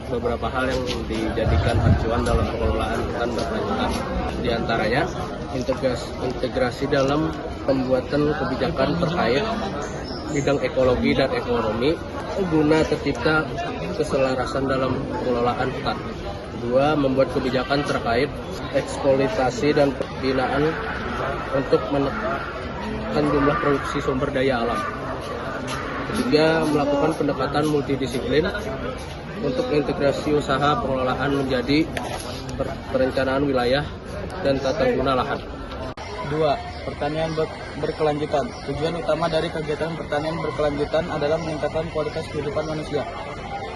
terdapat beberapa hal yang dijadikan acuan dalam pengelolaan hutan berkelanjutan. Di antaranya, integrasi dalam pembuatan kebijakan terkait bidang ekologi dan ekonomi guna tercipta keselarasan dalam pengelolaan hutan. 2. Membuat kebijakan terkait eksploitasi dan pembinaan untuk menekan jumlah produksi sumber daya alam. 3. Melakukan pendekatan multidisiplin untuk integrasi usaha pengelolaan menjadi perencanaan wilayah dan tata guna lahan. 2. Pertanian berkelanjutan. Tujuan utama dari kegiatan pertanian berkelanjutan adalah meningkatkan kualitas kehidupan manusia.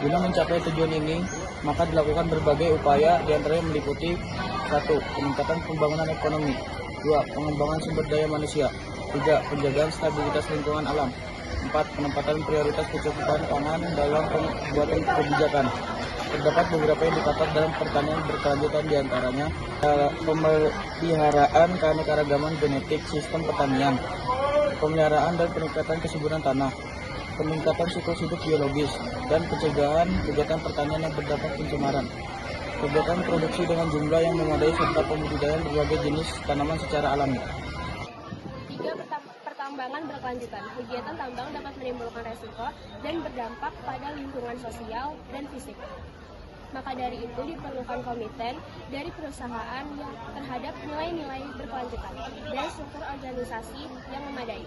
Guna mencapai tujuan ini, maka dilakukan berbagai upaya, diantaranya meliputi 1. Peningkatan pembangunan ekonomi. 2. Pengembangan sumber daya manusia. 3. Penjagaan stabilitas lingkungan alam. 4. Penempatan prioritas kecukupan pangan dalam pembuatan kebijakan. Terdapat beberapa indikator dalam pertanian berkelanjutan, diantaranya pemeliharaan keanekaragaman genetik sistem pertanian, pemeliharaan dan peningkatan kesuburan tanah, peningkatan siklus hidup biologis, dan pencegahan kegiatan pertanian yang berdampak pencemaran, kegiatan produksi dengan jumlah yang memadai serta pembudidayaan berbagai jenis tanaman secara alami. 3. Pertambangan berkelanjutan. Kegiatan tambang dapat menimbulkan resiko dan berdampak pada lingkungan sosial dan fisik. Maka dari itu diperlukan komitmen dari perusahaan yang terhadap nilai-nilai berkelanjutan dan struktur organisasi yang memadai.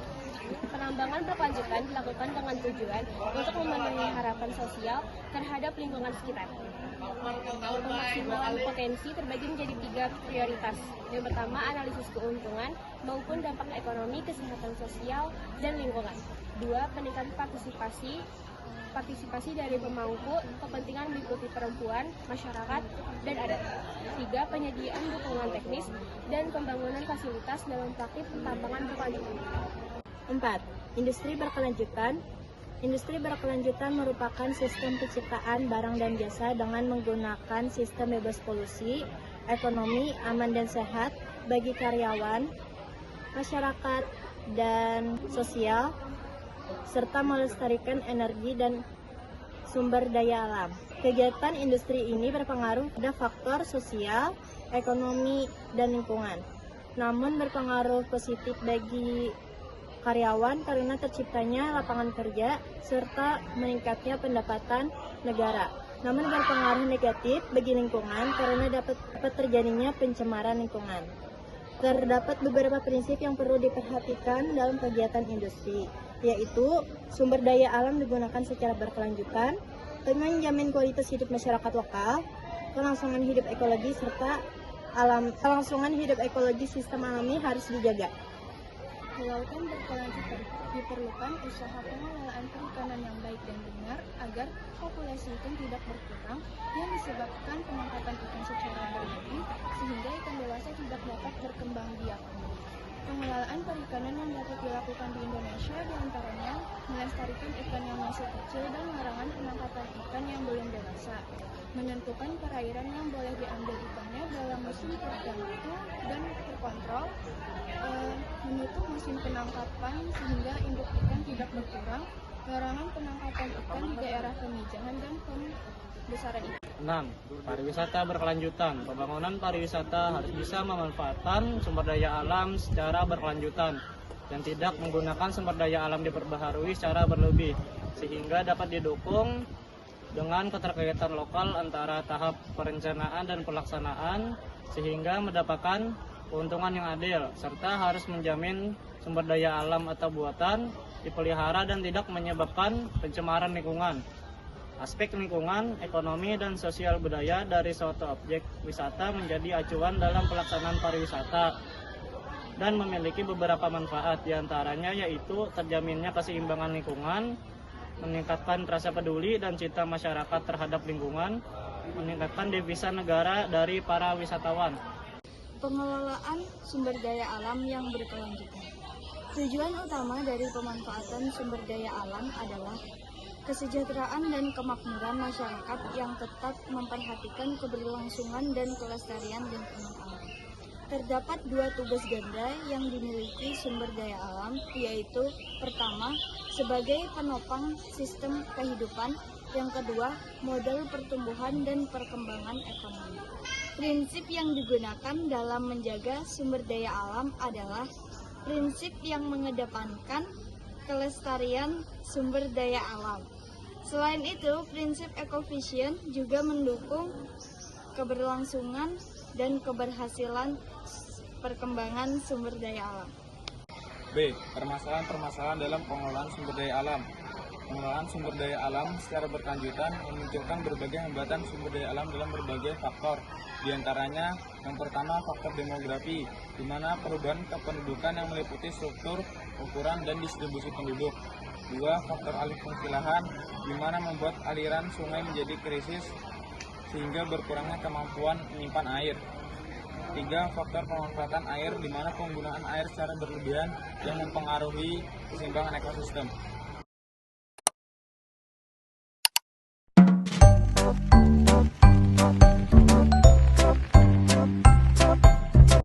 Penambangan berkelanjutan dilakukan dengan tujuan untuk memenuhi harapan sosial terhadap lingkungan sekitar. Pemaksimalan potensi terbagi menjadi 3 prioritas. Yang pertama, analisis keuntungan maupun dampak ekonomi, kesehatan sosial, dan lingkungan. 2. Peningkatan partisipasi dari pemangku kepentingan meliputi perempuan, masyarakat, dan adat. 3. Penyediaan dukungan teknis dan pembangunan fasilitas dalam praktik pertambangan berkelanjutan. 4. Industri berkelanjutan. Industri berkelanjutan merupakan sistem penciptaan barang dan jasa dengan menggunakan sistem bebas polusi, ekonomi aman dan sehat bagi karyawan, masyarakat, dan sosial, serta melestarikan energi dan sumber daya alam. Kegiatan industri ini berpengaruh pada faktor sosial, ekonomi, dan lingkungan. Namun berpengaruh positif bagi karyawan karena terciptanya lapangan kerja serta meningkatnya pendapatan negara. Namun berpengaruh negatif bagi lingkungan karena dapat terjadinya pencemaran lingkungan. Terdapat beberapa prinsip yang perlu diperhatikan dalam kegiatan industri, yaitu sumber daya alam digunakan secara berkelanjutan, menjamin kualitas hidup masyarakat lokal, kelangsungan hidup ekologi serta kelangsungan hidup ekologi sistem alami harus dijaga. Kelautan berkelanjutan. Diperlukan usaha pengelolaan perikanan yang baik dan benar agar populasi ikan tidak berkurang yang disebabkan penangkapan ikan secara berlebih sehingga ikan dewasa tidak dapat berkembang biak. Pengelolaan perikanan yang dapat dilakukan di Indonesia diantaranya melestarikan ikan yang masih kecil dan larangan penangkapan ikan yang belum dewasa, menentukan perairan yang boleh diambil ikannya dalam musim tertentu dan terkontrol, menutup musim penangkapan sehingga induk ikan tidak berkurang, larangan penangkapan ikan di daerah pemijahan dan pembesaran ikan. 6. Pariwisata berkelanjutan. Pembangunan pariwisata harus bisa memanfaatkan sumber daya alam secara berkelanjutan dan tidak menggunakan sumber daya alam diperbaharui secara berlebih, sehingga dapat didukung dengan keterkaitan lokal antara tahap perencanaan dan pelaksanaan sehingga mendapatkan keuntungan yang adil, serta harus menjamin sumber daya alam atau buatan dipelihara dan tidak menyebabkan pencemaran lingkungan. Aspek lingkungan, ekonomi, dan sosial budaya dari suatu objek wisata menjadi acuan dalam pelaksanaan pariwisata dan memiliki beberapa manfaat, diantaranya yaitu terjaminnya keseimbangan lingkungan, meningkatkan rasa peduli dan cinta masyarakat terhadap lingkungan, meningkatkan devisa negara dari para wisatawan. Pengelolaan sumber daya alam yang berkelanjutan. Tujuan utama dari pemanfaatan sumber daya alam adalah kesejahteraan dan kemakmuran masyarakat yang tetap memperhatikan keberlangsungan dan kelestarian lingkungan alam. Terdapat 2 tugas ganda yang dimiliki sumber daya alam, yaitu pertama, sebagai penopang sistem kehidupan, Yang kedua, model pertumbuhan dan perkembangan ekonomi. Prinsip yang digunakan dalam menjaga sumber daya alam adalah prinsip yang mengedepankan kelestarian sumber daya alam. Selain itu, prinsip ekofisien juga mendukung keberlangsungan dan keberhasilan perkembangan sumber daya alam. B. Permasalahan-permasalahan dalam pengelolaan sumber daya alam. Pengelolaan sumber daya alam secara berkelanjutan memunculkan berbagai hambatan sumber daya alam dalam berbagai faktor. Di antaranya, yang pertama faktor demografi, di mana perubahan kependudukan yang meliputi struktur, ukuran, dan distribusi penduduk. 2. Faktor alih fungsi lahan, di mana membuat aliran sungai menjadi krisis sehingga berkurangnya kemampuan menyimpan air. 3. Faktor pemanfaatan air, di mana penggunaan air secara berlebihan yang mempengaruhi keseimbangan ekosistem.